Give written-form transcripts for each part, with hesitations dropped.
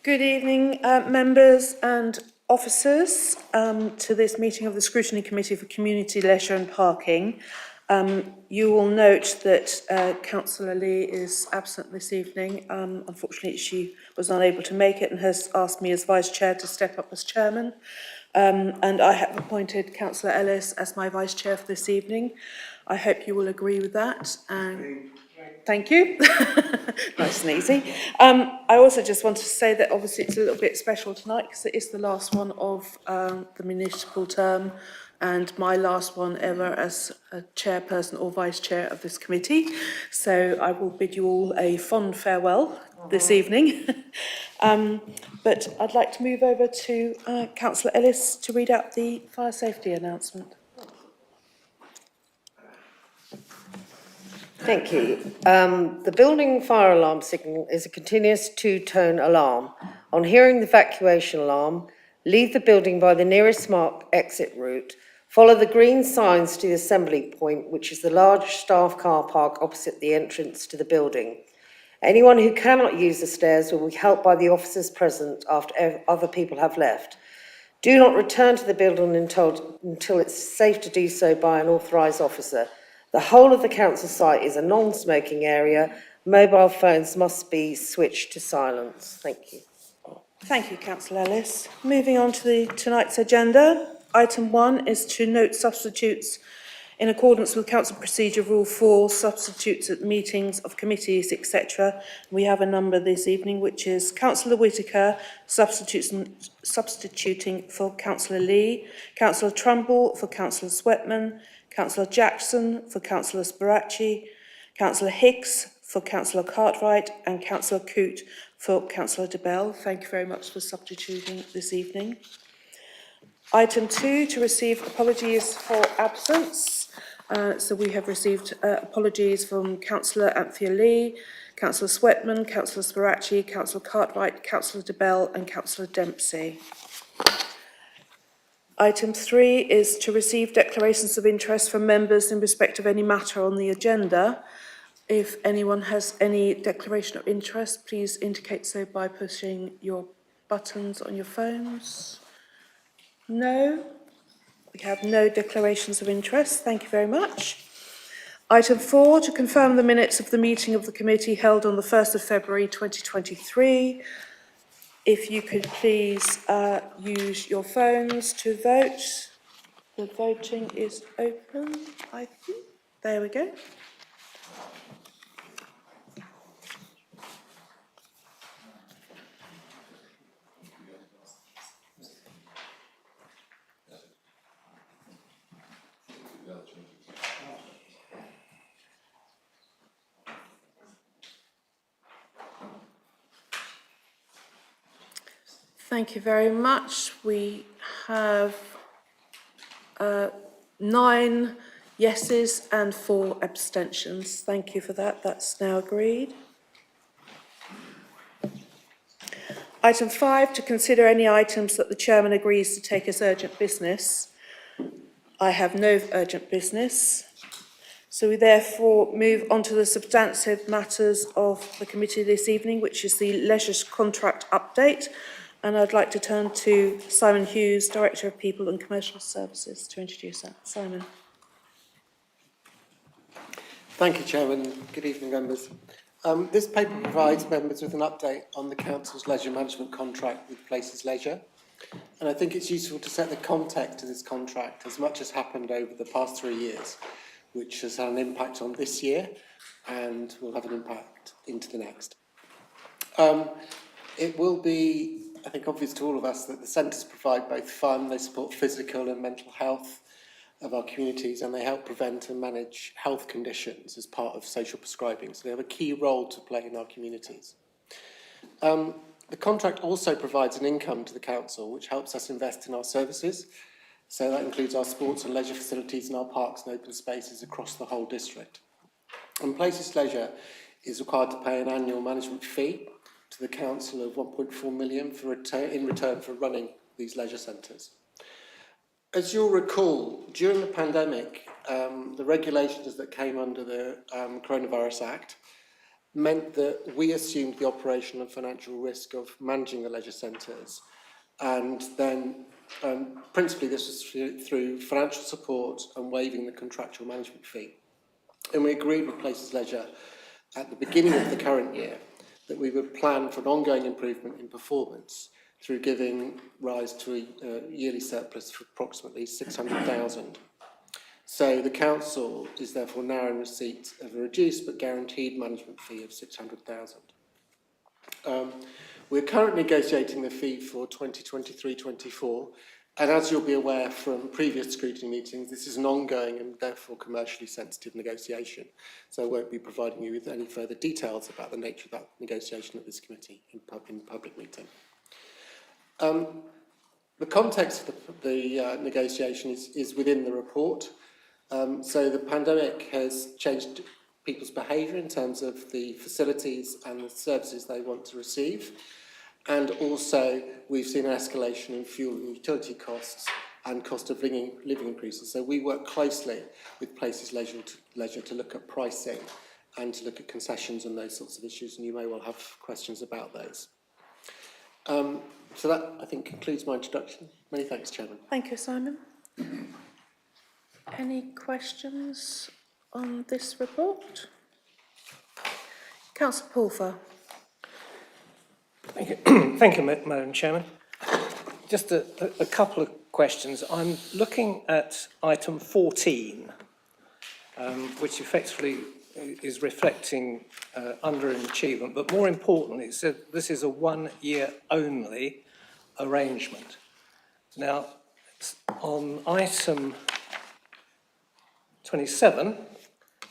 Good evening, members and officers, to this meeting of the Scrutiny Committee for Community, Leisure and Parking. You will note that Councillor Lee is absent this evening. Unfortunately, she was unable to make it and has asked me as Vice Chair to step up as Chairman. And I have appointed Councillor Ellis as my Vice Chair for this evening. I hope you will agree with that. Thank you. Nice and easy. I also just want to say that obviously it's a little bit special tonight because it is the last one of the municipal term and my last one ever as a chairperson or vice chair of this committee. So I will bid you all a fond farewell this evening. But I'd like to move over to Councillor Ellis to read out the fire safety announcement. Thank you. The building fire alarm signal is a continuous two-tone alarm. On hearing the evacuation alarm, leave the building by the nearest marked exit route. Follow the green signs to the assembly point, which is the large staff car park opposite the entrance to the building. Anyone who cannot use the stairs will be helped by the officers present after other people have left. Do not return to the building until it's safe to do so by an authorised officer. The whole of the council site is a non-smoking area. Mobile phones must be switched to silence. Thank you. Thank you, Councillor Ellis. Moving on to tonight's agenda. Item 1 is to note substitutes in accordance with Council Procedure Rule 4, substitutes at meetings of committees, etc. We have a number this evening, which is Councillor Whitaker substituting for Councillor Lee, Councillor Trumbull for Councillor Sweatman, Councillor Jackson for Councillor Sbarachi, Councillor Hicks for Councillor Cartwright and Councillor Coote for Councillor DeBell. Thank you very much for substituting this evening. Item 2, to receive apologies for absence. So we have received apologies from Councillor Anthea Lee, Councillor Sweatman, Councillor Sbarachi, Councillor Cartwright, Councillor DeBell and Councillor Dempsey. Item 3 is to receive declarations of interest from members in respect of any matter on the agenda. If anyone has any declaration of interest, please indicate so by pushing your buttons on your phones. No? We have no declarations of interest. Thank you very much. Item 4, to confirm the minutes of the meeting of the committee held on the 1st of February 2023. If you could please use your phones to vote. The voting is open, I think. There we go. Thank you very much. We have 9 yeses and 4 abstentions. Thank you for that. That's now agreed. Item 5, to consider any items that the chairman agrees to take as urgent business. I have no urgent business. So we therefore move on to the substantive matters of the committee this evening, which is the leisure contract update. And I'd like to turn to Simon Hughes, Director of People and Commercial Services, to introduce that. Simon. Thank you, Chairman. Good evening, members. This paper provides members with an update on the Council's leisure management contract with Places Leisure. And I think it's useful to set the context of this contract as much as happened over the past 3 years, which has had an impact on this year and will have an impact into the next. It will be, I think, obvious to all of us that the centres provide both fun, they support physical and mental health of our communities, and they help prevent and manage health conditions as part of social prescribing. So they have a key role to play in our communities. The contract also provides an income to the council, which helps us invest in our services. So that includes our sports and leisure facilities and our parks and open spaces across the whole district. And Places Leisure is required to pay an annual management fee to the council of 1.4 million in return for running these leisure centres. As you'll recall, during the pandemic, the regulations that came under the Coronavirus Act meant that we assumed the operational and financial risk of managing the leisure centres, and then principally this was through financial support and waiving the contractual management fee. And we agreed with Places Leisure at the beginning of the current year that we would plan for an ongoing improvement in performance through giving rise to a yearly surplus of approximately 600,000. So the council is therefore now in receipt of a reduced but guaranteed management fee of 600,000. We're currently negotiating the fee for 2023-24, and as you'll be aware from previous scrutiny meetings, this is an ongoing and therefore commercially sensitive negotiation. So I won't be providing you with any further details about the nature of that negotiation at this committee in public meeting. The context of the negotiation is within the report. So the pandemic has changed people's behaviour in terms of the facilities and the services they want to receive. And also we've seen an escalation in fuel and utility costs and cost of living increases. So we work closely with Places Leisure to look at pricing and to look at concessions and those sorts of issues, and you may well have questions about those. So that, I think, concludes my introduction. Many thanks, Chairman. Thank you, Simon. Any questions on this report? Councillor Pulver. Thank you, Madam Chairman. Just a couple of questions. I'm looking at item 14, which effectively is reflecting underachievement, but more importantly, it said this is a 1 year only arrangement. Now, on item 27,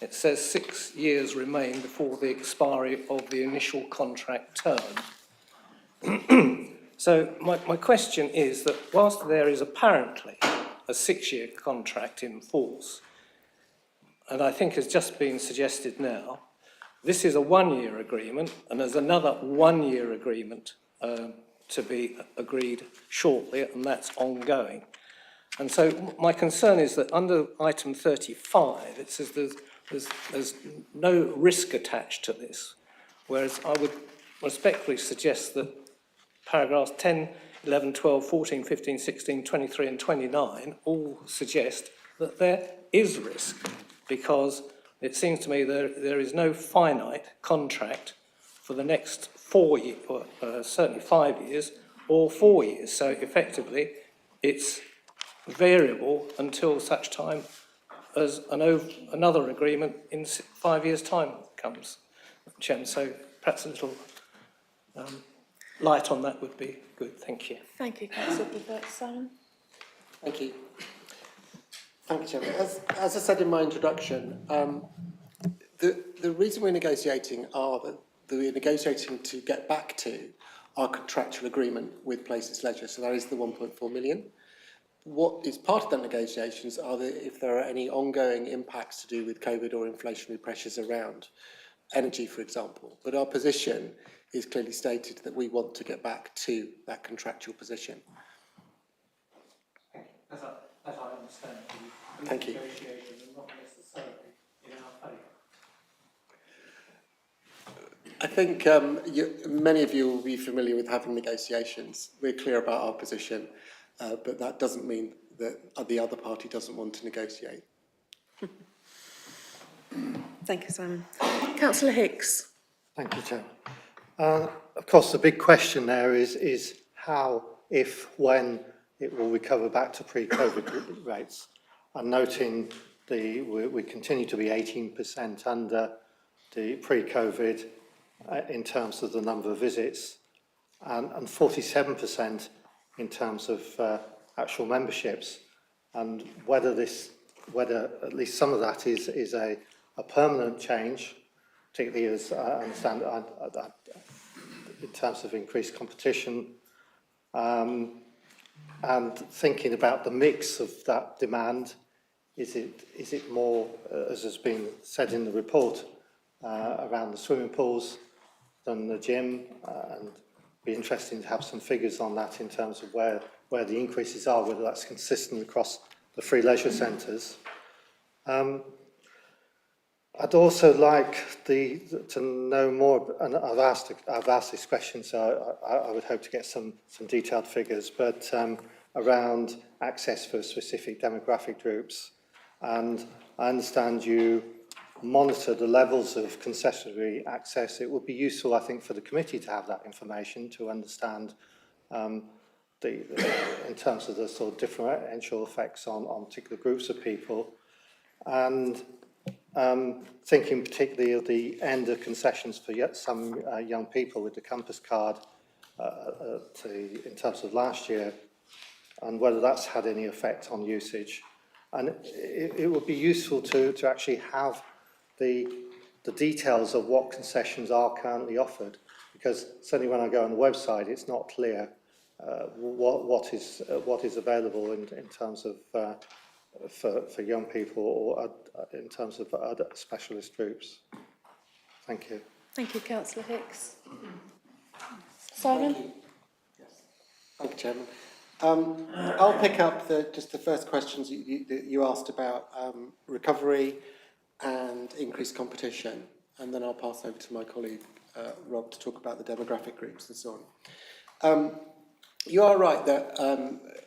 it says 6 years remain before the expiry of the initial contract term. So my question is that whilst there is apparently a 6-year contract in force, and I think has just been suggested now, this is a 1 year agreement and there's another 1 year agreement to be agreed shortly, and that's ongoing. And so my concern is that under item 35, it says there's no risk attached to this, whereas I would respectfully suggest that paragraphs 10, 11, 12, 14, 15, 16, 23 and 29 all suggest that there is risk, because it seems to me there is no finite contract for the next 4 years, or certainly 5 years, or 4 years. So effectively, it's variable until such time as another agreement in 5 years' time comes, Chairman. So perhaps a little light on that would be good. Thank you. Thank you, Councillor Pulver. Simon. Thank you. Thank you, Chairman. As I said in my introduction, the reason we're negotiating we're negotiating to get back to our contractual agreement with Places Leisure, so that is the 1.4 million. What is part of the negotiations are if there are any ongoing impacts to do with COVID or inflationary pressures around energy, for example. But our position is clearly stated that we want to get back to that contractual position. As I understand, the Thank you. negotiations are not necessarily in our favour. I think many of you will be familiar with having negotiations. We're clear about our position, but that doesn't mean that the other party doesn't want to negotiate. Thank you, Simon. Councillor Hicks. Thank you, Chair. Of course, the big question there is how, if, when it will recover back to pre-COVID rates. And noting we continue to be 18% under the pre-COVID in terms of the number of visits, and 47% in terms of actual memberships, and whether at least some of that is a permanent change, particularly as I understand in terms of increased competition, and thinking about the mix of that demand. Is it more, as has been said in the report, around the swimming pools than the gym? And be interesting to have some figures on that in terms of where the increases are, whether that's consistent across the free leisure centres. I'd also like to know more, and I've asked this question, so I would hope to get some detailed figures, but around access for specific demographic groups. And I understand you monitor the levels of concessionary access. It would be useful, I think, for the committee to have that information to understand in terms of the sort of differential effects on particular groups of people. And thinking particularly of the end of concessions for some young people with the Compass card in terms of last year, and whether that's had any effect on usage. And it would be useful to actually have the details of what concessions are currently offered, because certainly when I go on the website, it's not clear what is available in terms of for young people or in terms of other specialist groups. Thank you. Thank you, Councillor Hicks. Simon? Thank you. Yes. Thank you, Chairman. I'll pick up just the first questions that you asked about recovery and increased competition, and then I'll pass over to my colleague Rob to talk about the demographic groups and so on. You are right that,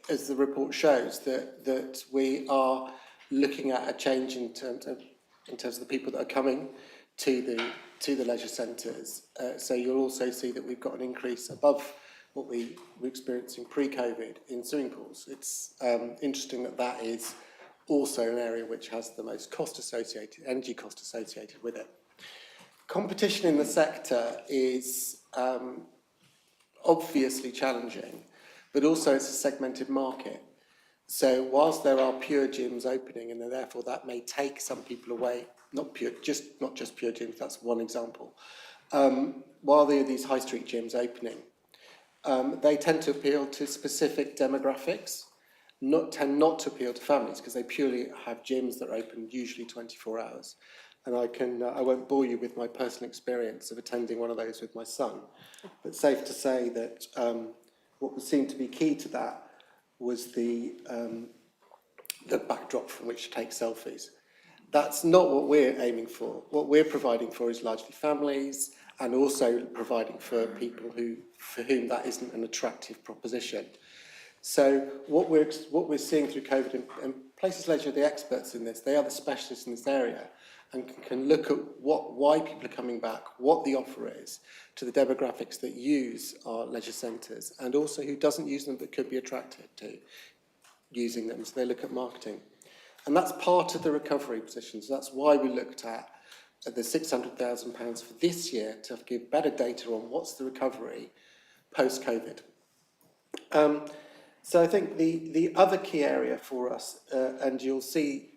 as the report shows, that we are looking at a change in terms of the people that are coming to the leisure centres. So you'll also see that we've got an increase above what we were experiencing pre-COVID in swimming pools. It's interesting that is also an area which has the most energy cost associated with it. Competition in the sector is obviously challenging, but also it's a segmented market. So whilst there are pure gyms opening, and therefore that may take some people away, not just pure gyms, that's one example. While there are these high street gyms opening, they tend to appeal to specific demographics, tend not to appeal to families, because they purely have gyms that are open usually 24 hours. And I won't bore you with my personal experience of attending one of those with my son, but safe to say that what seemed to be key to that was the backdrop from which to take selfies. That's not what we're aiming for. What we're providing for is largely families, and also providing for people for whom that isn't an attractive proposition. So what we're seeing through COVID, and Places Leisure are the experts in this, they are the specialists in this area, and can look at why people are coming back, what the offer is to the demographics that use our leisure centres, and also who doesn't use them but could be attracted to using them. So they look at marketing. And that's part of the recovery position. So that's why we looked at the £600,000 for this year, to give better data on what's the recovery post-COVID. So I think the other key area for us, and you'll see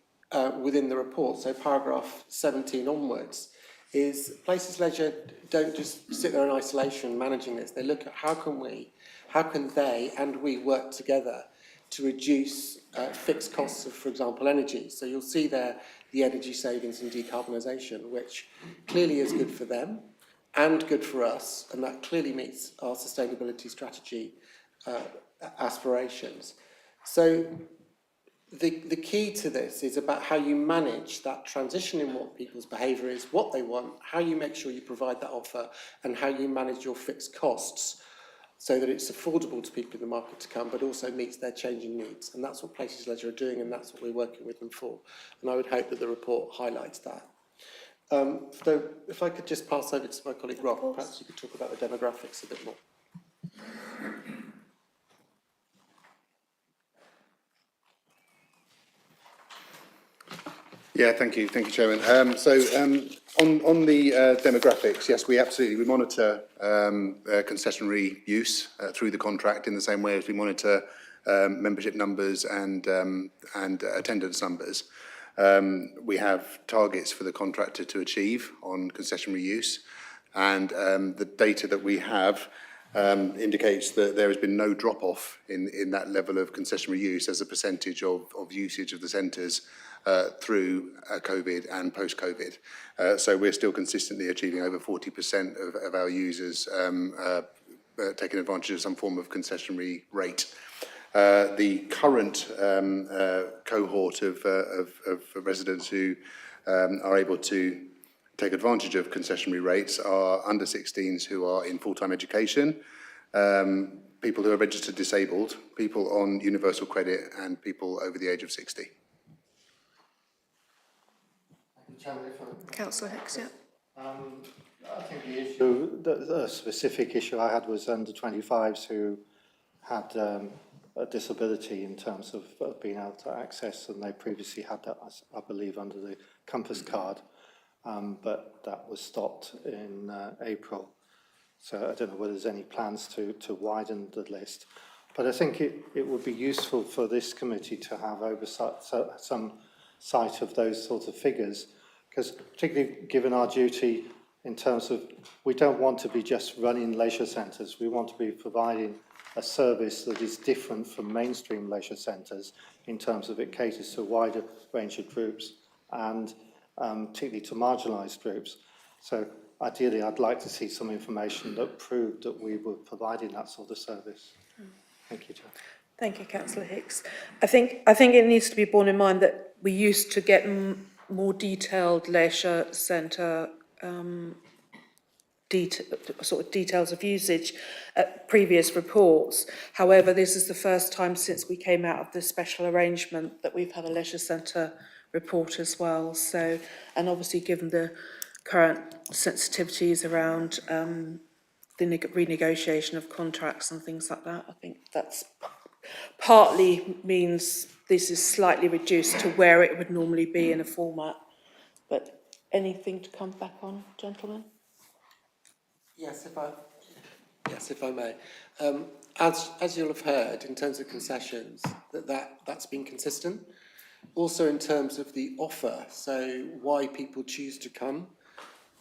within the report, so paragraph 17 onwards, is Places Leisure don't just sit there in isolation managing this. They look at how can they and we work together to reduce fixed costs of, for example, energy. So you'll see there the energy savings and decarbonisation, which clearly is good for them and good for us, and that clearly meets our sustainability strategy aspirations. So the key to this is about how you manage that transition in what people's behaviour is, what they want, how you make sure you provide that offer, and how you manage your fixed costs so that it's affordable to people in the market to come, but also meets their changing needs. And that's what Places Leisure are doing, and that's what we're working with them for. And I would hope that the report highlights that. So if I could just pass over to my colleague Rob, perhaps you could talk about the demographics a bit more. Yeah, thank you, Chairman. On the demographics, yes, we monitor concessionary use through the contract in the same way as we monitor membership numbers and attendance numbers. We have targets for the contractor to achieve on concessionary use, and the data that we have indicates that there has been no drop-off in that level of concessionary use as a percentage of usage of the centres through COVID and post-COVID. So we're still consistently achieving over 40% of our users taking advantage of some form of concessionary rate. The current cohort of residents who are able to take advantage of concessionary rates are under 16s who are in full-time education, people who are registered disabled, people on universal credit, and people over the age of 60. Councillor Hicks, yeah. I think the issue, the specific issue I had was under 25s who had a disability in terms of being able to access, and they previously had that, I believe, under the Compass card, but that was stopped in April. So I don't know whether there's any plans to widen the list. But I think it would be useful for this committee to have oversight, some sight of those sorts of figures, because particularly given our duty in terms of, we don't want to be just running leisure centres, we want to be providing a service that is different from mainstream leisure centres in terms of it caters to a wider range of groups and particularly to marginalised groups. So ideally, I'd like to see some information that proved that we were providing that sort of service. Thank you, Chair. Thank you, Councillor Hicks. I think it needs to be borne in mind that we used to get more detailed leisure centre sort of details of usage at previous reports. However, this is the first time since we came out of the special arrangement that we've had a leisure centre report as well. So, and obviously given the current sensitivities around the renegotiation of contracts and things like that, I think that's partly means this is slightly reduced to where it would normally be in a format. But anything to come back on, gentlemen? Yes, if I may. As you'll have heard, in terms of concessions, that's been consistent. Also in terms of the offer, so why people choose to come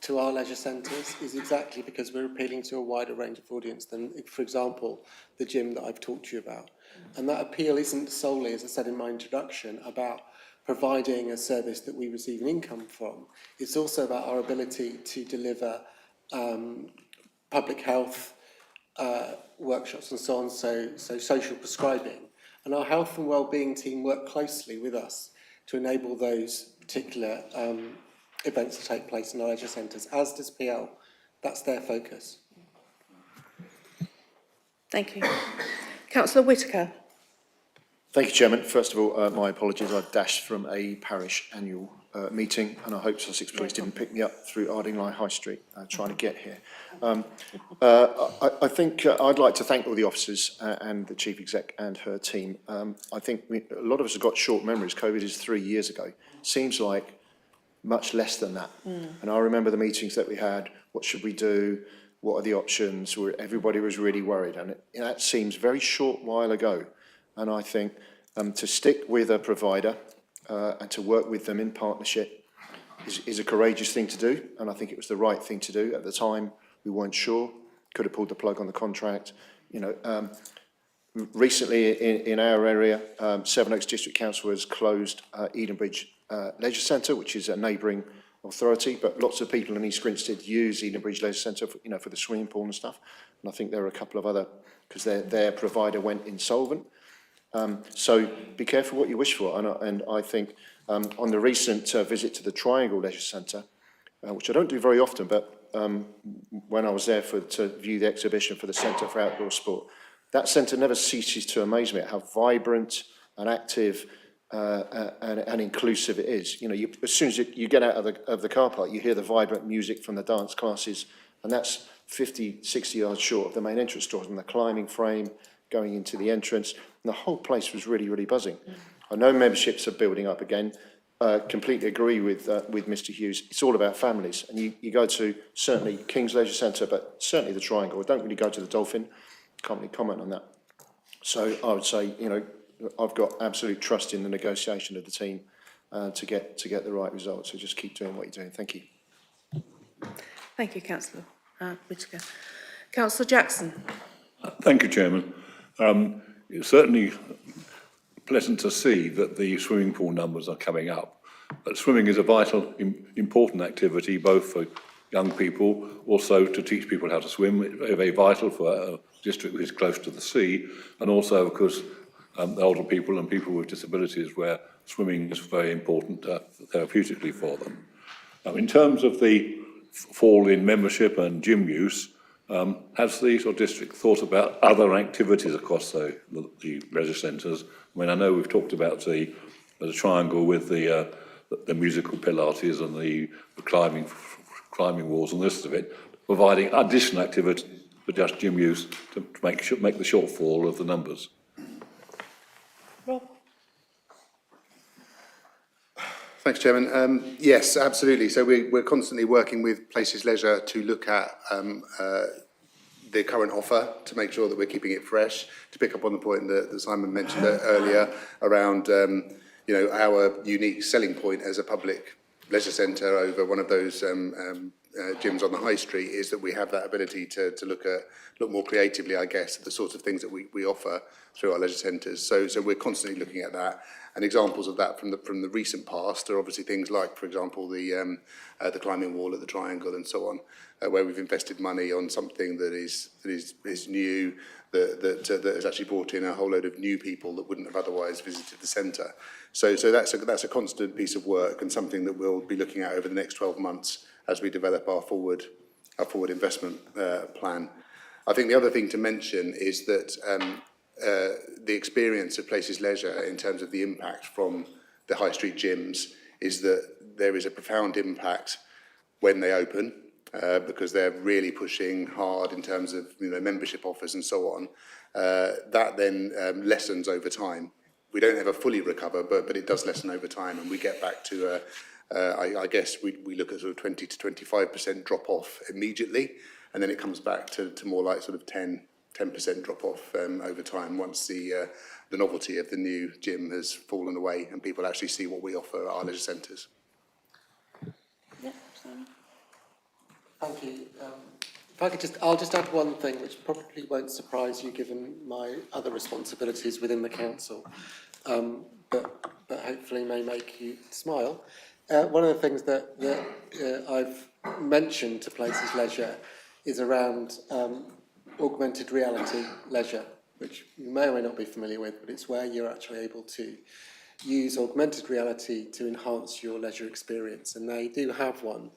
to our leisure centres is exactly because we're appealing to a wider range of audience than, for example, the gym that I've talked to you about. And that appeal isn't solely, as I said in my introduction, about providing a service that we receive an income from. It's also about our ability to deliver public health workshops and so on, so social prescribing. And our health and wellbeing team work closely with us to enable those particular events to take place in our leisure centres, as does PL. That's their focus. Thank you. Councillor Whitaker. Thank you, Chairman. First of all, my apologies. I dashed from a parish annual meeting, and I hope Sussex Police didn't pick me up through Ardingly High Street trying to get here. I think I'd like to thank all the officers and the Chief Exec and her team. I think a lot of us have got short memories. COVID is 3 years ago. Seems like much less than that. And I remember the meetings that we had. What should we do? What are the options? Everybody was really worried, and that seems very short while ago. And I think to stick with a provider and to work with them in partnership is a courageous thing to do, and I think it was the right thing to do. At the time, we weren't sure, could have pulled the plug on the contract. You know, recently in our area, Sevenoaks District Council has closed Edenbridge Leisure Centre, which is a neighbouring authority, but lots of people in East Grinstead use Edenbridge Leisure Centre for, for the swimming pool and stuff. And I think there are a couple of other, because their provider went insolvent. So be careful what you wish for. And I think on the recent visit to the Triangle Leisure Centre, which I don't do very often, but when I was there to view the exhibition for the Centre for Outdoor Sport, that centre never ceases to amaze me at how vibrant and active and inclusive it is. You know, as soon as you get out of the car park, you hear the vibrant music from the dance classes, and that's 50, 60 yards short of the main entrance doors, and the climbing frame going into the entrance, and the whole place was really, really buzzing. I know memberships are building up again. Completely agree with Mr. Hughes. It's all about families, and you go to certainly King's Leisure Centre, but certainly the Triangle. I don't really go to the Dolphin. Can't really comment on that. So I would say, I've got absolute trust in the negotiation of the team to get the right result. So just keep doing what you're doing. Thank you. Thank you, Councillor Whitaker. Councillor Jackson. Thank you, Chairman. It's certainly pleasant to see that the swimming pool numbers are coming up. But swimming is a vital, important activity, both for young people, also to teach people how to swim. It's very, very vital for a district that is close to the sea, and also, of course, older people and people with disabilities, where swimming is very important therapeutically for them. In terms of the fall in membership and gym use, has the sort of district thought about other activities across the leisure centres? I mean, I know we've talked about the triangle with the musical Pilates and the climbing walls and the rest of it, providing additional activity for just gym use to make the shortfall of the numbers. Rob? Thanks, Chairman. Yes, absolutely. So we're constantly working with Places Leisure to look at the current offer to make sure that we're keeping it fresh. To pick up on the point that Simon mentioned earlier around, our unique selling point as a public leisure centre over one of those gyms on the high street is that we have that ability to look more creatively, I guess, at the sorts of things that we offer through our leisure centres. So we're constantly looking at that. And examples of that from the recent past are obviously things like, for example, the climbing wall at the Triangle and so on, where we've invested money on something that is new, that has actually brought in a whole load of new people that wouldn't have otherwise visited the centre. So that's a constant piece of work and something that we'll be looking at over the next 12 months as we develop our forward investment plan. I think the other thing to mention is that the experience of Places Leisure in terms of the impact from the high street gyms is that there is a profound impact when they open, because they're really pushing hard in terms of membership offers and so on. That then lessens over time. We don't ever fully recover, but it does lessen over time, and we get back to I guess we look at sort of 20 to 25% drop off immediately, and then it comes back to more like sort of 10% drop off over time once the novelty of the new gym has fallen away and people actually see what we offer at our leisure centres. Yeah, Simon. Thank you. I'll just add one thing which probably won't surprise you given my other responsibilities within the council, but hopefully may make you smile. One of the things that I've mentioned to Places Leisure is around augmented reality leisure, which you may or may not be familiar with, but it's where you're actually able to use augmented reality to enhance your leisure experience. And they do have one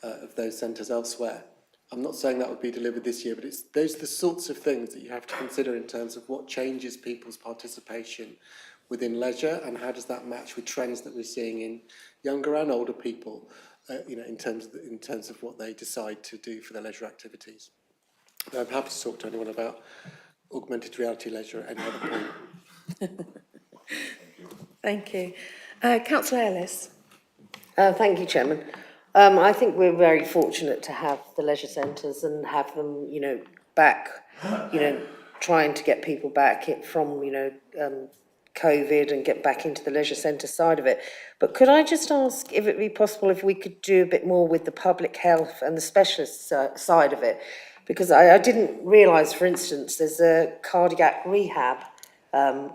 of those centres elsewhere. I'm not saying that would be delivered this year, but those are the sorts of things that you have to consider in terms of what changes people's participation within leisure and how does that match with trends that we're seeing in younger and older people, in terms of what they decide to do for their leisure activities. I'm happy to talk to anyone about augmented reality leisure at any other point. Thank you. Councillor Ellis. Thank you, Chairman. I think we're very fortunate to have the leisure centres and have them, back, trying to get people back from, COVID and get back into the leisure centre side of it. But could I just ask if it would be possible if we could do a bit more with the public health and the specialist side of it? Because I didn't realise, for instance, there's a cardiac rehab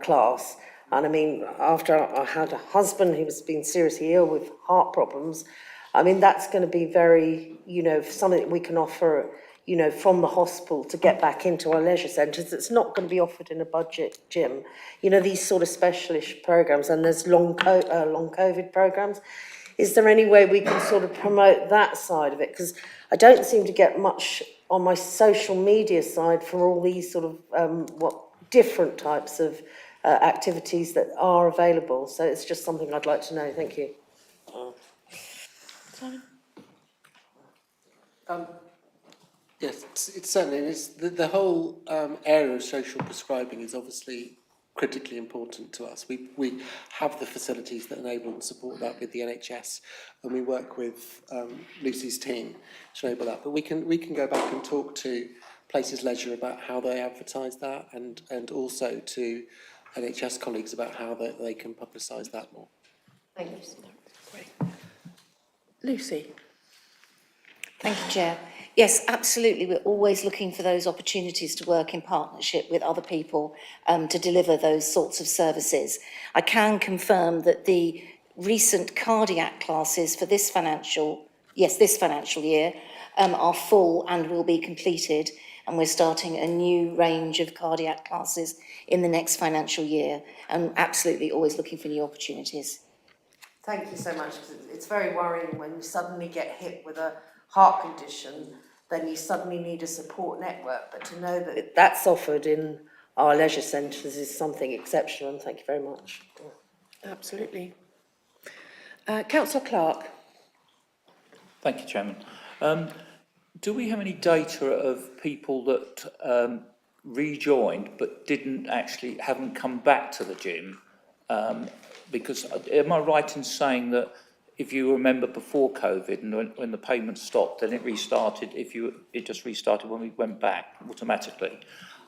class. And I mean, after I had a husband who was being seriously ill with heart problems, I mean, that's going to be very, something that we can offer, from the hospital to get back into our leisure centres. It's not going to be offered in a budget gym. These sort of specialist programmes, and there's long COVID programmes. Is there any way we can sort of promote that side of it? Because I don't seem to get much on my social media side for all these sort of different types of activities that are available. So it's just something I'd like to know. Thank you. Simon? Yes, it certainly is. The whole area of social prescribing is obviously critically important to us. We have the facilities that enable and support that with the NHS, and we work with Lucy's team to enable that. But we can go back and talk to Places Leisure about how they advertise that, and also to NHS colleagues about how they can publicise that more. Thank you. Great. Lucy? Thank you, Chair. Yes, absolutely. We're always looking for those opportunities to work in partnership with other people to deliver those sorts of services. I can confirm that the recent cardiac classes for this financial year are full and will be completed. and we're starting a new range of cardiac classes in the next financial year, and absolutely always looking for new opportunities. Thank you so much, because it's very worrying when you suddenly get hit with a heart condition, then you suddenly need a support network, but to know that that's offered in our leisure centres is something exceptional, and thank you very much. Absolutely. Councillor Clark. Thank you, Chairman. Do we have any data of people that rejoined but haven't come back to the gym? Because am I right in saying that if you remember before COVID and when the payment stopped, then it restarted, it just restarted when we went back automatically?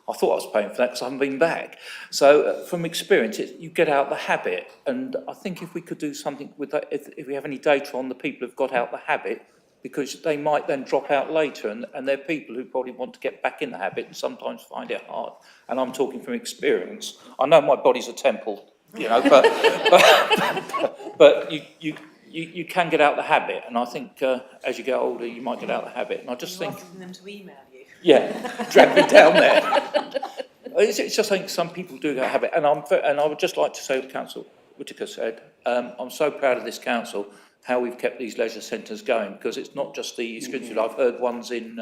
I thought I was paying for that because I haven't been back. So from experience, you get out the habit. And I think if we could do something with that, if we have any data on the people who've got out the habit, because they might then drop out later, and they're people who probably want to get back in the habit and sometimes find it hard. And I'm talking from experience. I know my body's a temple, but you can get out the habit, and I think as you get older, you might get out the habit. And I just think Asking them to email you. yeah, drag me down there. It's just think some people do get a habit, and I would just like to say what Councillor Whitaker said. I'm so proud of this council how we've kept these leisure centres going, because it's not just the Scrutiny. I've heard ones in.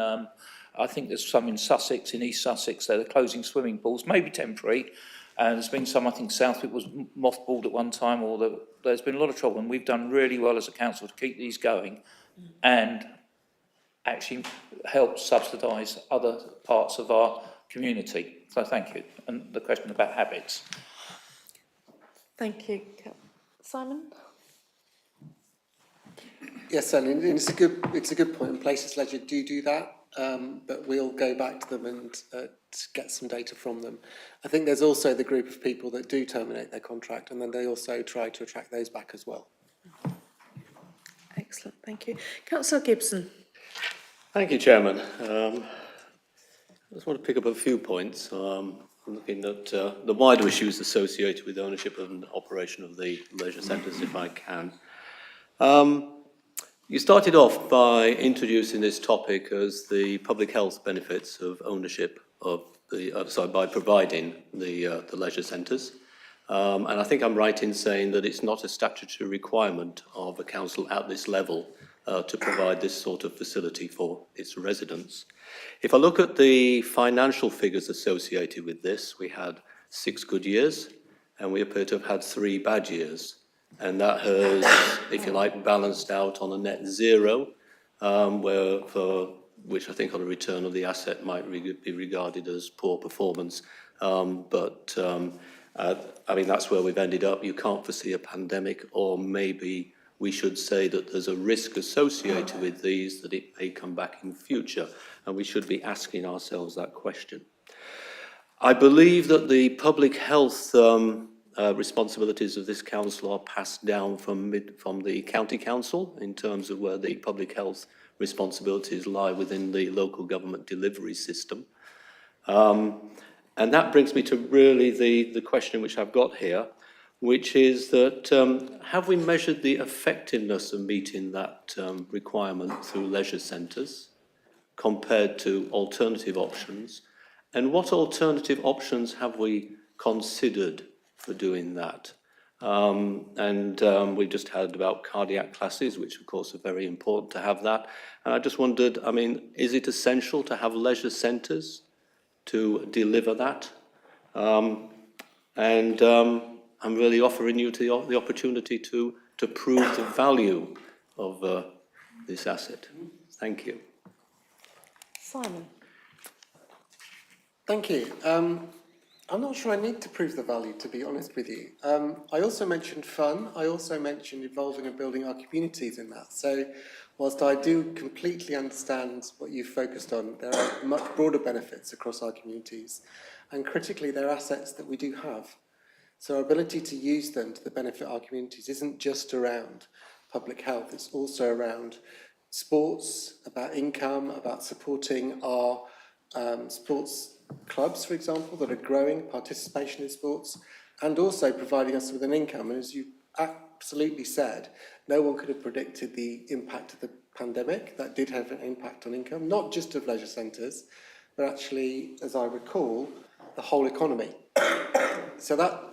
I think there's some in Sussex, in East Sussex. They're closing swimming pools, maybe temporary. And there's been some. I think Southwick was mothballed at one time, or there's been a lot of trouble, and we've done really well as a council to keep these going, and actually help subsidise other parts of our community. So thank you. And the question about habits. Thank you. Simon? Yes, and it's a good point, and Places Leisure do that, but we'll go back to them and get some data from them. I think there's also the group of people that do terminate their contract, and then they also try to attract those back as well. Excellent, thank you. Councillor Gibson. Thank you, Chairman. I just want to pick up a few points. I'm looking at the wider issues associated with ownership and operation of the leisure centres, if I can. You started off by introducing this topic as the public health benefits of ownership of by providing the leisure centres. And I think I'm right in saying that it's not a statutory requirement of a council at this level to provide this sort of facility for its residents. If I look at the financial figures associated with this, we had 6 good years, and we appear to have had 3 bad years. And that has, if you like, balanced out on a net zero, which I think on a return of the asset might be regarded as poor performance. I mean, that's where we've ended up. You can't foresee a pandemic, or maybe we should say that there's a risk associated with these, that it may come back in future, and we should be asking ourselves that question. I believe that the public health responsibilities of this council are passed down from the county council in terms of where the public health responsibilities lie within the local government delivery system. And that brings me to really the question which I've got here, which is that have we measured the effectiveness of meeting that requirement through leisure centres compared to alternative options? And what alternative options have we considered for doing that? We've just heard about cardiac classes, which of course are very important to have that. And I just wondered, I mean, is it essential to have leisure centres to deliver that? I'm really offering you the opportunity to prove the value of this asset. Thank you. Simon. Thank you. I'm not sure I need to prove the value, to be honest with you. I also mentioned fun. I also mentioned involving and building our communities in that. So whilst I do completely understand what you've focused on, there are much broader benefits across our communities. And critically, they're assets that we do have. So our ability to use them to the benefit of our communities isn't just around public health. It's also around sports, about income, about supporting our sports clubs, for example, that are growing, participation in sports, and also providing us with an income. And as you absolutely said, no one could have predicted the impact of the pandemic. That did have an impact on income, not just of leisure centres, but actually, as I recall, the whole economy. So that,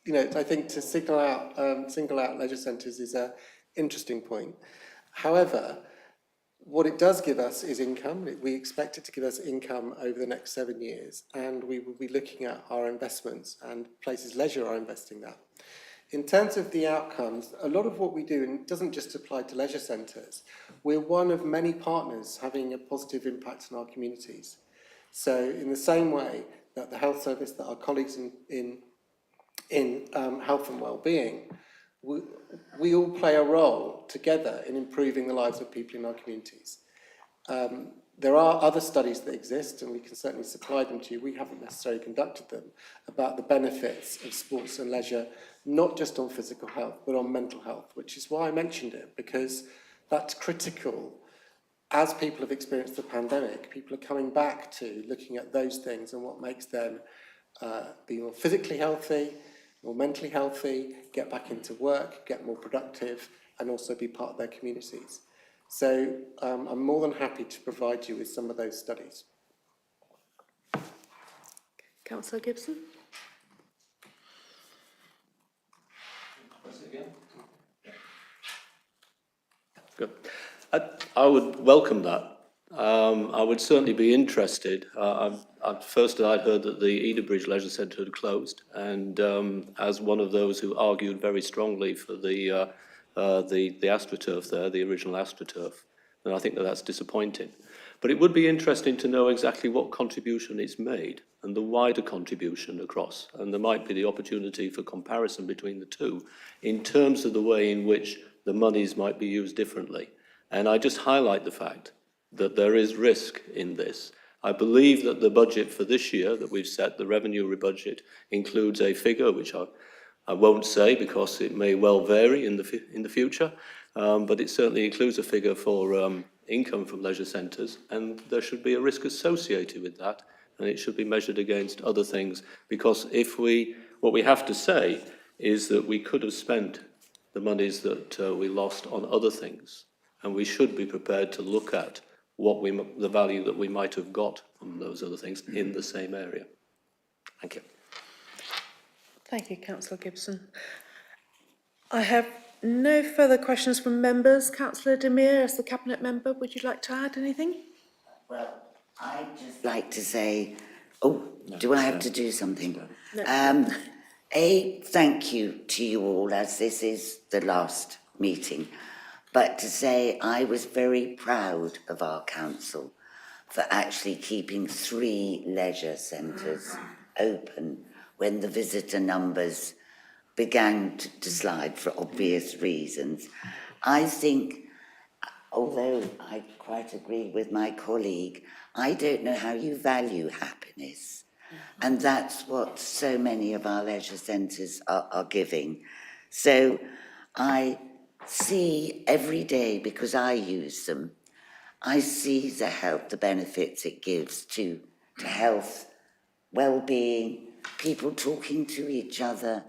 you know, I think to single out leisure centres is an interesting point. However, what it does give us is income. We expect it to give us income over the next 7 years, and we will be looking at our investments, and Places Leisure are investing that. In terms of the outcomes, a lot of what we do, and it doesn't just apply to leisure centres, we're one of many partners having a positive impact on our communities. So in the same way that the health service, that our colleagues in health and wellbeing, we all play a role together in improving the lives of people in our communities. There are other studies that exist, and we can certainly supply them to you. We haven't necessarily conducted them, about the benefits of sports and leisure, not just on physical health, but on mental health, which is why I mentioned it, because that's critical. As people have experienced the pandemic, people are coming back to looking at those things and what makes them be more physically healthy, more mentally healthy, get back into work, get more productive, and also be part of their communities. So I'm more than happy to provide you with some of those studies. Councillor Gibson? Good. I would welcome that. I would certainly be interested. At first, I'd heard that the Edenbridge Leisure Centre had closed, and as one of those who argued very strongly for the AstroTurf there, the original AstroTurf, and I think that that's disappointing. But it would be interesting to know exactly what contribution it's made and the wider contribution across, and there might be the opportunity for comparison between the two in terms of the way in which the monies might be used differently. And I just highlight the fact that there is risk in this. I believe that the budget for this year that we've set, the revenue budget, includes a figure which I won't say because it may well vary in the future, but it certainly includes a figure for income from leisure centres, and there should be a risk associated with that, and it should be measured against other things, because what we have to say is that we could have spent the monies that we lost on other things, and we should be prepared to look at the value that we might have got from those other things in the same area. Thank you. Thank you, Councillor Gibson. I have no further questions from members. Councillor Demir, as the Cabinet Member, would you like to add anything? Well, I'd just like to say, do I have to do something? No. Thank you to you all, as this is the last meeting, but to say I was very proud of our council for actually keeping 3 leisure centres open when the visitor numbers began to slide for obvious reasons. I think, although I quite agree with my colleague, I don't know how you value happiness. And that's what so many of our leisure centres are giving. So I see every day, because I use them, I see the benefits it gives to health, well-being, people talking to each other,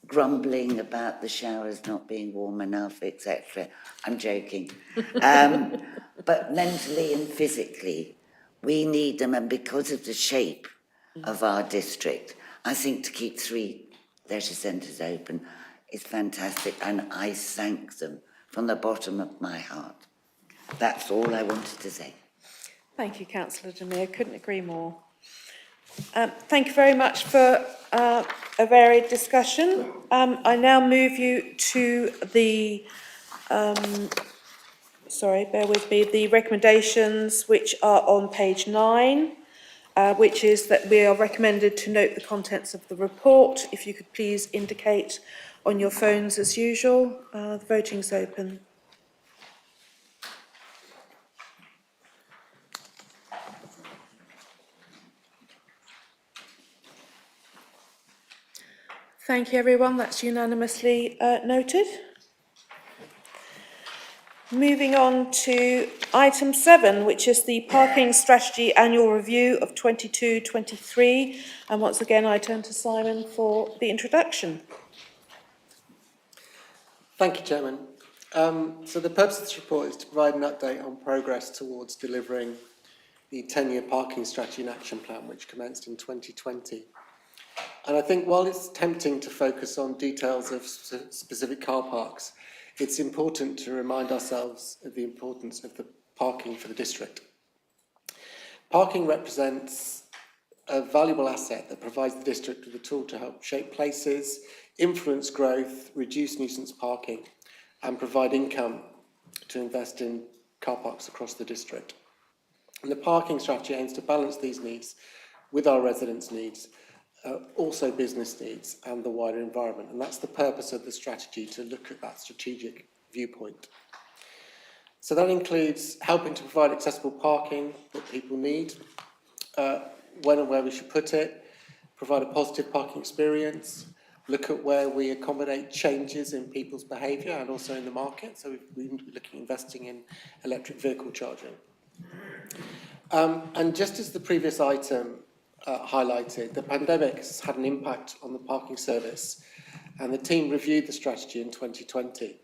grumbling about the showers not being warm enough, etc. I'm joking. But mentally and physically, we need them, and because of the shape of our district, I think to keep 3 leisure centres open is fantastic, and I thank them from the bottom of my heart. That's all I wanted to say. Thank you, Councillor Demir. Couldn't agree more. Thank you very much for a varied discussion. I now move you to the, bear with me, the recommendations which are on page 9, which is that we are recommended to note the contents of the report. If you could please indicate on your phones as usual. The voting's open. Thank you, everyone. That's unanimously noted. Moving on to item 7, which is the Parking Strategy Annual Review of 22-23. And once again, I turn to Simon for the introduction. Thank you, Chairman. So the purpose of this report is to provide an update on progress towards delivering the 10-year parking strategy and action plan, which commenced in 2020. And I think while it's tempting to focus on details of specific car parks, it's important to remind ourselves of the importance of the parking for the district. Parking represents a valuable asset that provides the district with a tool to help shape places, influence growth, reduce nuisance parking, and provide income to invest in car parks across the district. And the parking strategy aims to balance these needs with our residents' needs, also business needs and the wider environment. And that's the purpose of the strategy, to look at that strategic viewpoint. So that includes helping to provide accessible parking that people need, when and where we should put it, provide a positive parking experience, look at where we accommodate changes in people's behaviour and also in the market. So we're looking at investing in electric vehicle charging. And just as the previous item highlighted, the pandemic has had an impact on the parking service, and the team reviewed the strategy in 2020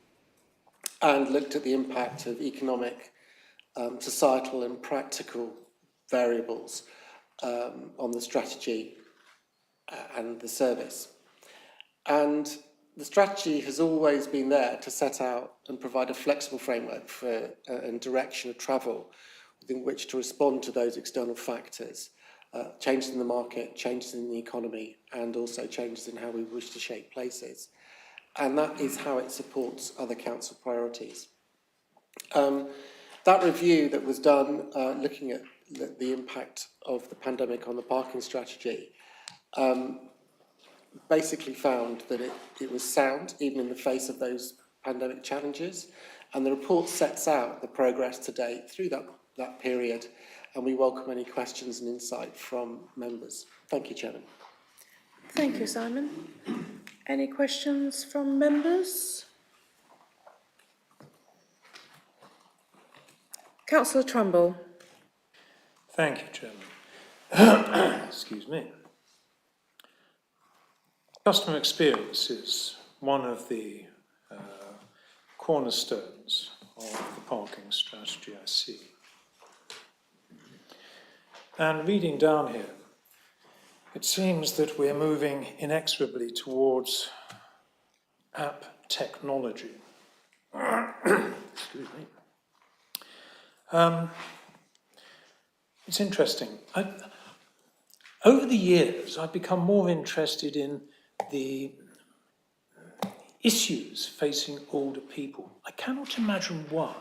and looked at the impact of economic, societal and practical variables on the strategy and the service. And the strategy has always been there to set out and provide a flexible framework for and direction of travel within which to respond to those external factors, changes in the market, changes in the economy, and also changes in how we wish to shape places. And that is how it supports other council priorities. That review that was done, looking at the impact of the pandemic on the parking strategy, basically found that it was sound, even in the face of those pandemic challenges. And the report sets out the progress to date through that period, and we welcome any questions and insight from members. Thank you, Chairman. Thank you, Simon. Any questions from members? Councillor Trumbull. Thank you, Chairman. Excuse me. Customer experience is one of the cornerstones of the parking strategy, I see. And reading down here, it seems that we're moving inexorably towards app technology. Excuse me. It's interesting. Over the years, I've become more interested in the issues facing older people. I cannot imagine why,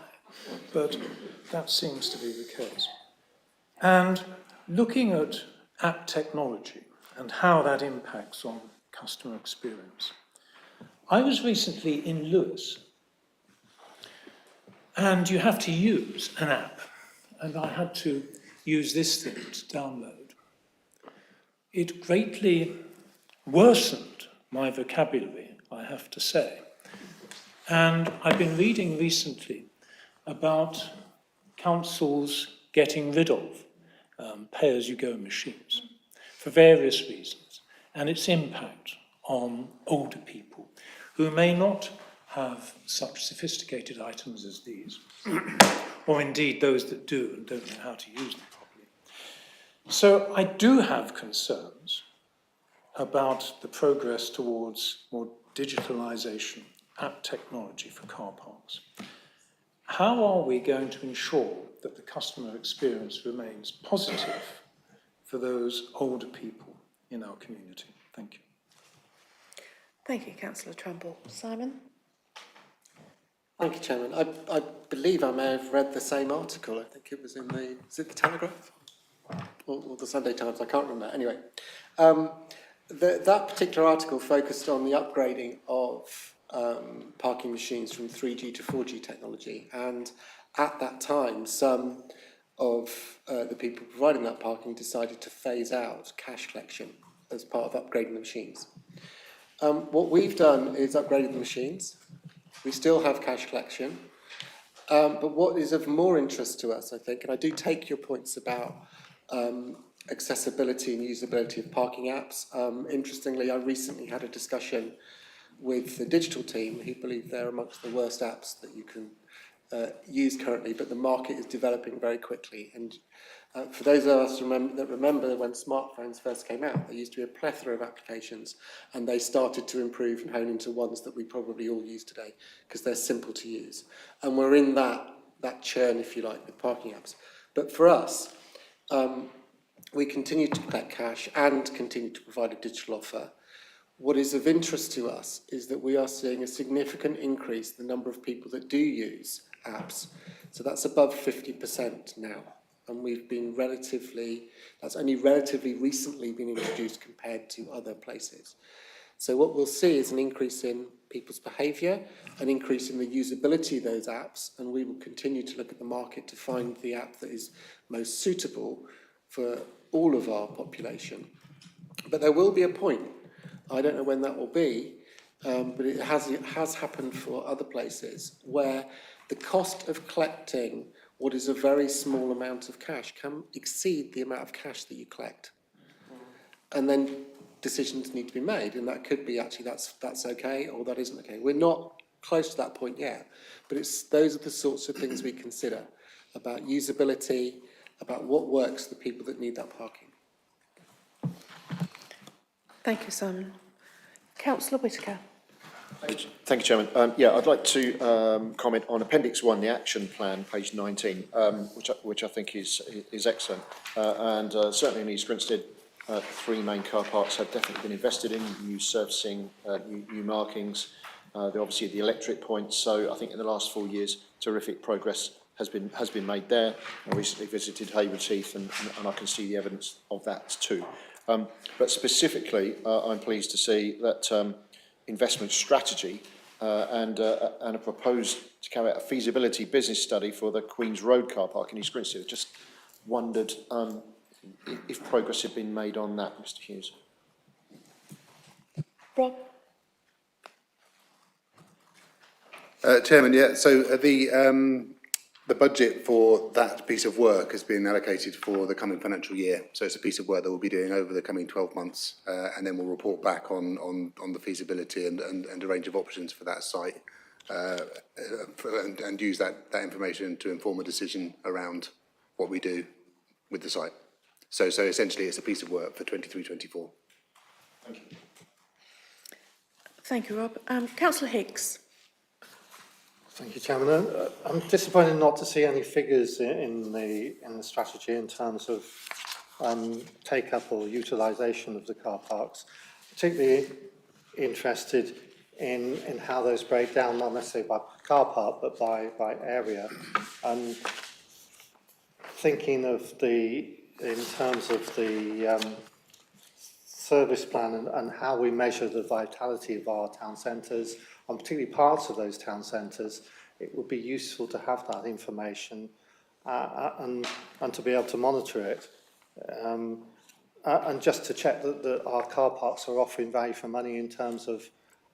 but that seems to be the case. And looking at app technology and how that impacts on customer experience. I was recently in Lewis, and you have to use an app, and I had to use this thing to download. It greatly worsened my vocabulary, I have to say. And I've been reading recently about councils getting rid of pay-as-you-go machines for various reasons, and its impact on older people who may not have such sophisticated items as these, or indeed those that do and don't know how to use them properly. So I do have concerns about the progress towards more digitalisation, app technology for car parks. How are we going to ensure that the customer experience remains positive for those older people in our community? Thank you. Thank you, Councillor Trumbull. Simon? Thank you, Chairman. I believe I may have read the same article. I think it was in the, is it the Telegraph? Or the Sunday Times, I can't remember. Anyway, that particular article focused on the upgrading of parking machines from 3G to 4G technology. And at that time, some of the people providing that parking decided to phase out cash collection as part of upgrading the machines. What we've done is upgraded the machines. We still have cash collection. But what is of more interest to us, I think, and I do take your points about accessibility and usability of parking apps. Interestingly, I recently had a discussion with the digital team who believe they're amongst the worst apps that you can used currently, but the market is developing very quickly. And for those of us that remember when smartphones first came out, there used to be a plethora of applications, and they started to improve and hone into ones that we probably all use today because they're simple to use. And we're in that churn, if you like, with parking apps. But for us, we continue to collect cash and continue to provide a digital offer. What is of interest to us is that we are seeing a significant increase in the number of people that do use apps. So that's above 50% now. And that's only relatively recently been introduced compared to other places. So what we'll see is an increase in people's behaviour, an increase in the usability of those apps, and we will continue to look at the market to find the app that is most suitable for all of our population. But there will be a point, I don't know when that will be, but it has happened for other places, where the cost of collecting what is a very small amount of cash can exceed the amount of cash that you collect. And then decisions need to be made, and that could be actually that's okay, or that isn't okay. We're not close to that point yet, but those are the sorts of things we consider about usability, about what works for the people that need that parking. Thank you, Simon. Councillor Whitaker. Thank you, Chairman. I'd like to comment on Appendix 1, the action plan, page 19, which I think is excellent. And certainly in East Grinstead, 3 main car parks have definitely been invested in, new surfacing, new markings, obviously the electric points. So I think in the last 4 years, terrific progress has been made there. I recently visited Hayward Heath, and I can see the evidence of that too. But specifically, I'm pleased to see that investment strategy and a proposed to carry out a feasibility business study for the Queen's Road car park in East Grinstead. Just wondered if progress had been made on that, Mr. Hughes. Rob? Chairman, so the budget for that piece of work has been allocated for the coming financial year. So it's a piece of work that we'll be doing over the coming 12 months, and then we'll report back on the feasibility and a range of options for that site, and use that information to inform a decision around what we do with the site. So essentially it's a piece of work for 23-24. Thank you. Thank you, Rob. Councillor Hicks. Thank you, Chairman. I'm disappointed not to see any figures in the strategy in terms of take-up or utilisation of the car parks. Particularly interested in how those break down, not necessarily by car park, but by area. Thinking of in terms of the service plan and how we measure the vitality of our town centres, and particularly parts of those town centres, it would be useful to have that information and to be able to monitor it. And just to check that our car parks are offering value for money in terms of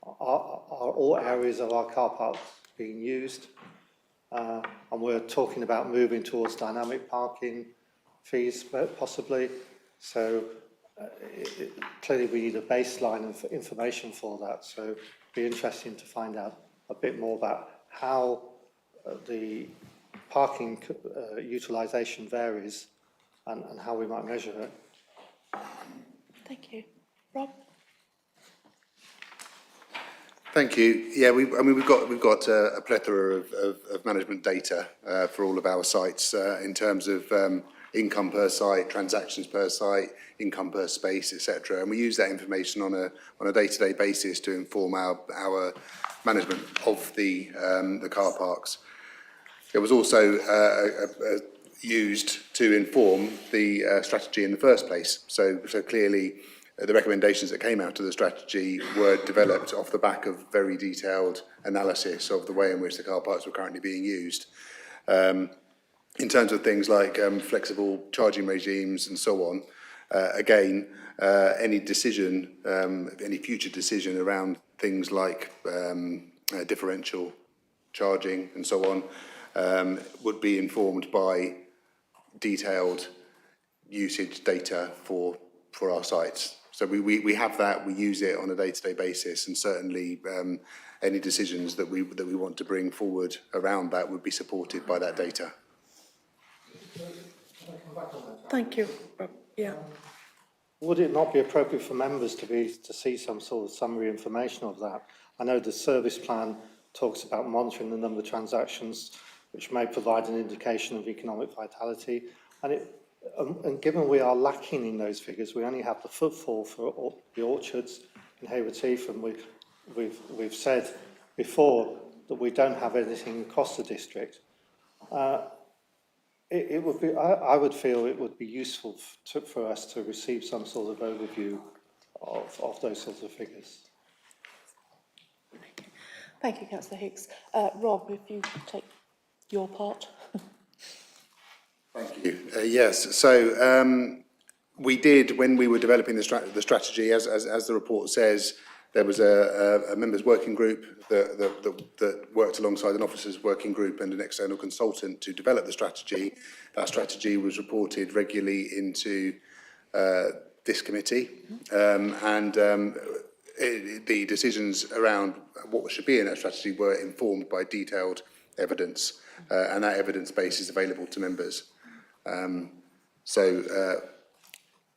are all areas of our car parks being used. And we're talking about moving towards dynamic parking fees, possibly. So clearly we need a baseline of information for that. So it'd be interesting to find out a bit more about how the parking utilisation varies and how we might measure it. Thank you. Rob? Thank you. Yeah, we've got a plethora of management data for all of our sites in terms of income per site, transactions per site, income per space, etc. And we use that information on a day-to-day basis to inform our management of the car parks. It was also used to inform the strategy in the first place. So clearly, the recommendations that came out of the strategy were developed off the back of very detailed analysis of the way in which the car parks were currently being used. In terms of things like flexible charging regimes and so on, again, any decision, any future decision around things like differential charging and so on would be informed by detailed usage data for our sites. So we have that, we use it on a day-to-day basis, and certainly any decisions that we want to bring forward around that would be supported by that data. Thank you, Rob. Yeah. Would it not be appropriate for members to see some sort of summary information of that? I know the service plan talks about monitoring the number of transactions, which may provide an indication of economic vitality. And given we are lacking in those figures, we only have the footfall for the orchards in Hayward Heath, and we've said before that we don't have anything across the district. It would be, I would feel it would be useful for us to receive some sort of overview of those sorts of figures. Thank you, Councillor Hicks. Rob, if you take your part. Thank you. Yes, so we did, when we were developing the strategy, as the report says, there was a members' working group that worked alongside an officers' working group and an external consultant to develop the strategy. That strategy was reported regularly into this committee, the decisions around what should be in that strategy were informed by detailed evidence, and that evidence base is available to members.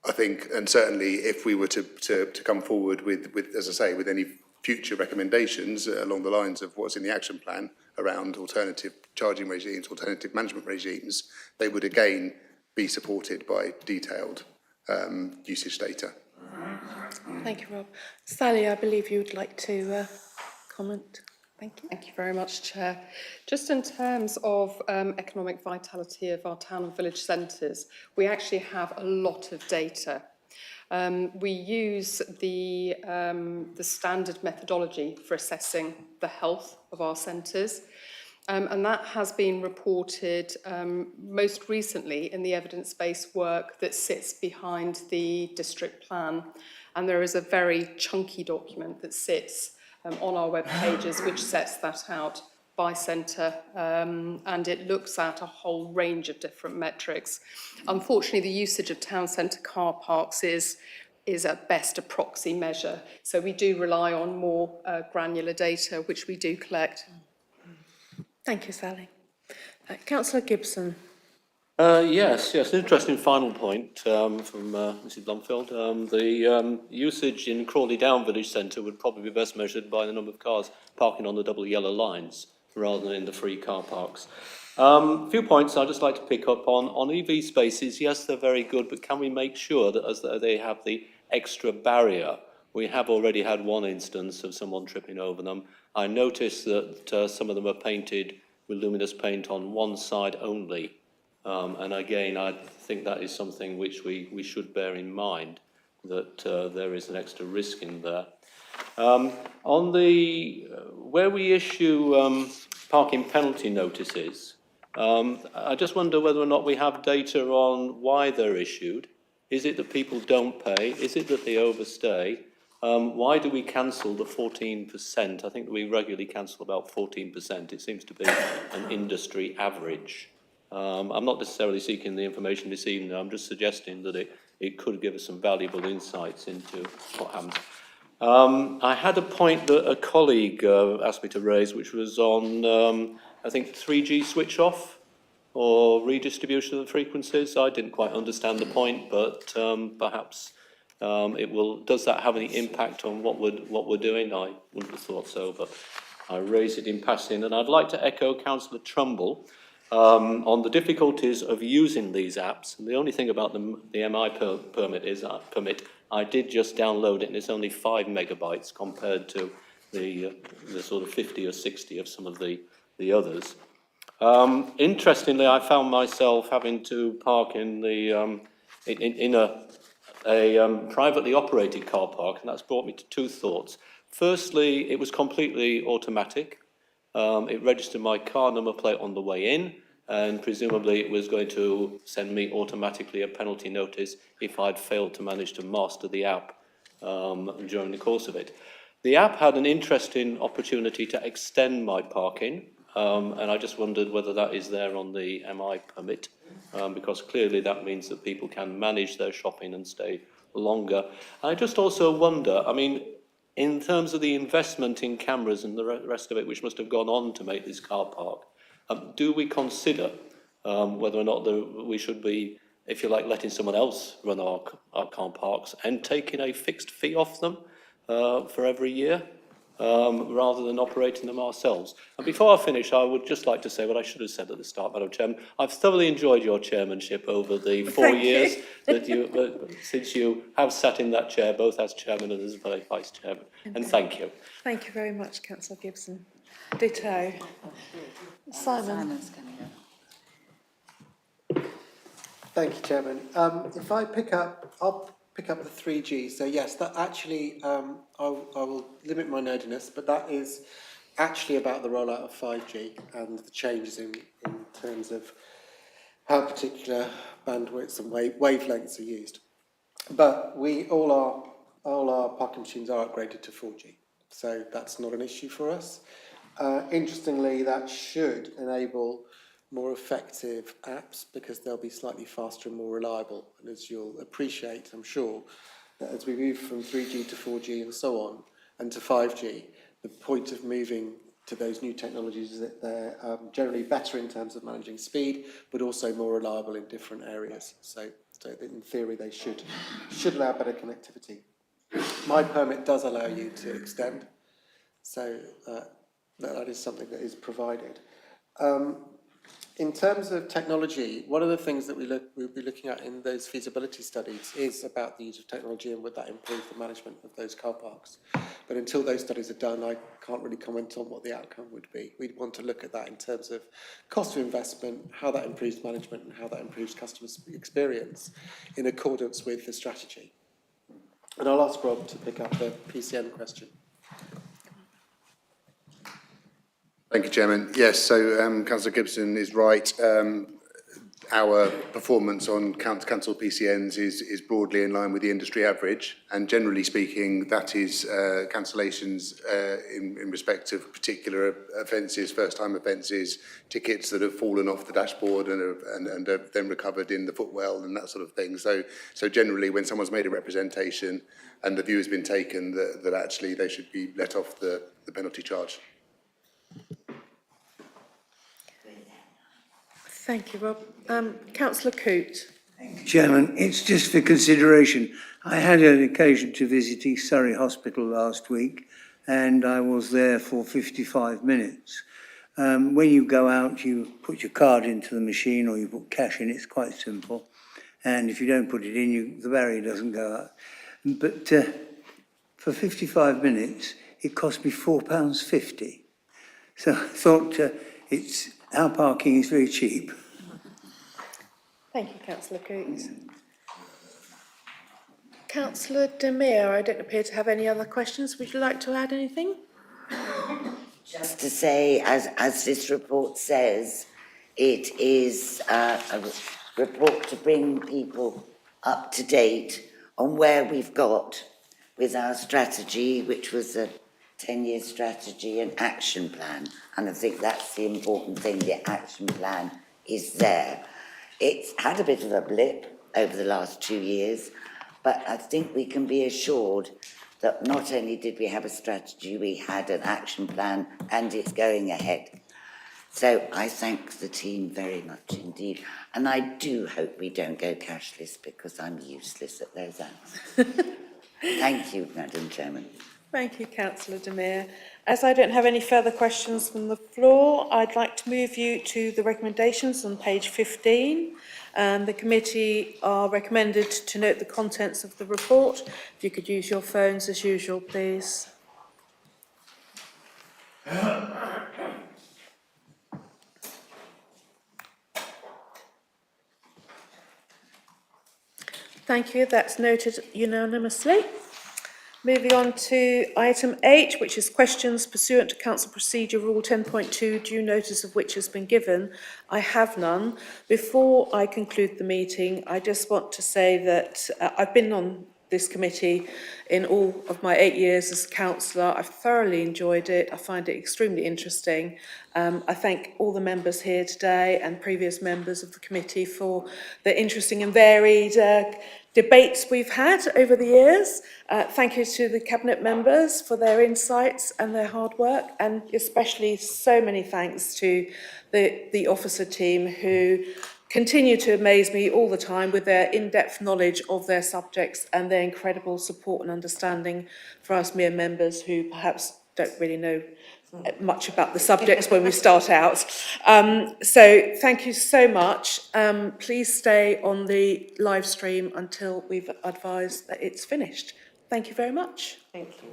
I think, and certainly if we were to come forward with, as I say, with any future recommendations along the lines of what's in the action plan around alternative charging regimes, alternative management regimes, they would again be supported by detailed usage data. Thank you, Rob. Sally, I believe you would like to comment. Thank you. Thank you very much, Chair. Just in terms of economic vitality of our town and village centres, we actually have a lot of data. We use the standard methodology for assessing the health of our centres, and that has been reported most recently in the evidence-based work that sits behind the district plan. And there is a very chunky document that sits on our web pages, which sets that out by centre, and it looks at a whole range of different metrics. Unfortunately, the usage of town centre car parks is at best a proxy measure, so we do rely on more granular data, which we do collect. Thank you, Sally. Councillor Gibson. Yes, an interesting final point from Mrs Blomfield. The usage in Crawley Down Village Centre would probably be best measured by the number of cars parking on the double yellow lines rather than in the free car parks. A few points I'd just like to pick up on. On EV spaces, yes, they're very good, but can we make sure that as they have the extra barrier? We have already had one instance of someone tripping over them. I noticed that some of them are painted with luminous paint on one side only. And again, I think that is something which we should bear in mind, that there is an extra risk in there. On the where we issue parking penalty notices, I just wonder whether or not we have data on why they're issued. Is it that people don't pay? Is it that they overstay? Why do we cancel the 14%? I think that we regularly cancel about 14%. It seems to be an industry average. I'm not necessarily seeking the information this evening. I'm just suggesting that it could give us some valuable insights into what happens. I had a point that a colleague asked me to raise, which was on, I think, 3G switch off or redistribution of the frequencies. I didn't quite understand the point, but perhaps it will. Does that have any impact on what we're doing? I wouldn't have thought so, but I raised it in passing. And I'd like to echo Councillor Trumbull on the difficulties of using these apps. And the only thing about the MI permit, I did just download it, and it's only 5 megabytes compared to the sort of 50 or 60 of some of the others. Interestingly, I found myself having to park in a privately operated car park, and that's brought me to two thoughts. Firstly, it was completely automatic. It registered my car number plate on the way in, and presumably it was going to send me automatically a penalty notice if I'd failed to manage to master the app during the course of it. The app had an interesting opportunity to extend my parking, and I just wondered whether that is there on the MI permit, because clearly that means that people can manage their shopping and stay longer. I just also wonder, I mean, in terms of the investment in cameras and the rest of it, which must have gone on to make this car park, do we consider whether or not we should be, if you like, letting someone else run our car parks and taking a fixed fee off them for every year, rather than operating them ourselves? And before I finish, I would just like to say what I should have said at the start, Madam Chairman. I've thoroughly enjoyed your chairmanship over the 4 years that since you have sat in that chair, both as chairman and as vice chairman. And thank you. Thank you very much, Councillor Gibson. Ditto. Simon. Thank you, Chairman. If I I'll pick up the 3G. So yes, that actually, I will limit my nerdiness, but that is actually about the rollout of 5G and the changes in terms of how particular bandwidths and wavelengths are used. But all our parking machines are upgraded to 4G, so that's not an issue for us. Interestingly, that should enable more effective apps because they'll be slightly faster and more reliable. And as you'll appreciate, I'm sure, that as we move from 3G to 4G and so on, and to 5G, the point of moving to those new technologies is that they're generally better in terms of managing speed, but also more reliable in different areas. So in theory, they should allow better connectivity. My permit does allow you to extend, so that is something that is provided. In terms of technology, one of the things that we'll be looking at in those feasibility studies is about the use of technology and would that improve the management of those car parks. But until those studies are done, I can't really comment on what the outcome would be. We'd want to look at that in terms of cost of investment, how that improves management and how that improves customer experience in accordance with the strategy. And I'll ask Rob to pick up the PCN question. Thank you, Chairman. Yes, so Councillor Gibson is right. Our performance on cancelled PCNs is broadly in line with the industry average, and generally speaking, that is cancellations in respect of particular offences, first-time offences, tickets that have fallen off the dashboard and are then recovered in the footwell and that sort of thing. So generally, when someone's made a representation and the view has been taken that actually they should be let off the penalty charge. Thank you, Rob. Councillor Coote. Chairman, it's just for consideration. I had an occasion to visit East Surrey Hospital last week and I was there for 55 minutes. When you go out, you put your card into the machine or you put cash in, it's quite simple. And if you don't put it in, the barrier doesn't go up. But for 55 minutes, it cost me £4.50. So I thought our parking is very cheap. Thank you, Councillor Coote. Councillor Demir, I don't appear to have any other questions. Would you like to add anything? Just to say, as this report says, it is a report to bring people up to date on where we've got with our strategy, which was a 10-year strategy and action plan. And I think that's the important thing, the action plan is there. It's had a bit of a blip over the last 2 years, but I think we can be assured that not only did we have a strategy, we had an action plan and it's going ahead. So I thank the team very much indeed. And I do hope we don't go cashless because I'm useless at those apps. Thank you, Madam Chairman. Thank you, Councillor Demir. As I don't have any further questions from the floor, I'd like to move you to the recommendations on page 15. The committee are recommended to note the contents of the report. If you could use your phones as usual, please. Thank you, that's noted unanimously. Moving on to item 8, which is questions pursuant to Council Procedure Rule 10.2, due notice of which has been given. I have none. Before I conclude the meeting, I just want to say that I've been on this committee in all of my 8 years as councillor. I've thoroughly enjoyed it. I find it extremely interesting. I thank all the members here today and previous members of the committee for their interesting and varied debates we've had over the years. Thank you to the Cabinet members for their insights and their hard work, and especially so many thanks to the officer team who continue to amaze me all the time with their in-depth knowledge of their subjects and their incredible support and understanding for us mere members who perhaps don't really know much about the subjects when we start out. So thank you so much. Please stay on the live stream until we've advised that it's finished. Thank you very much. Thank you.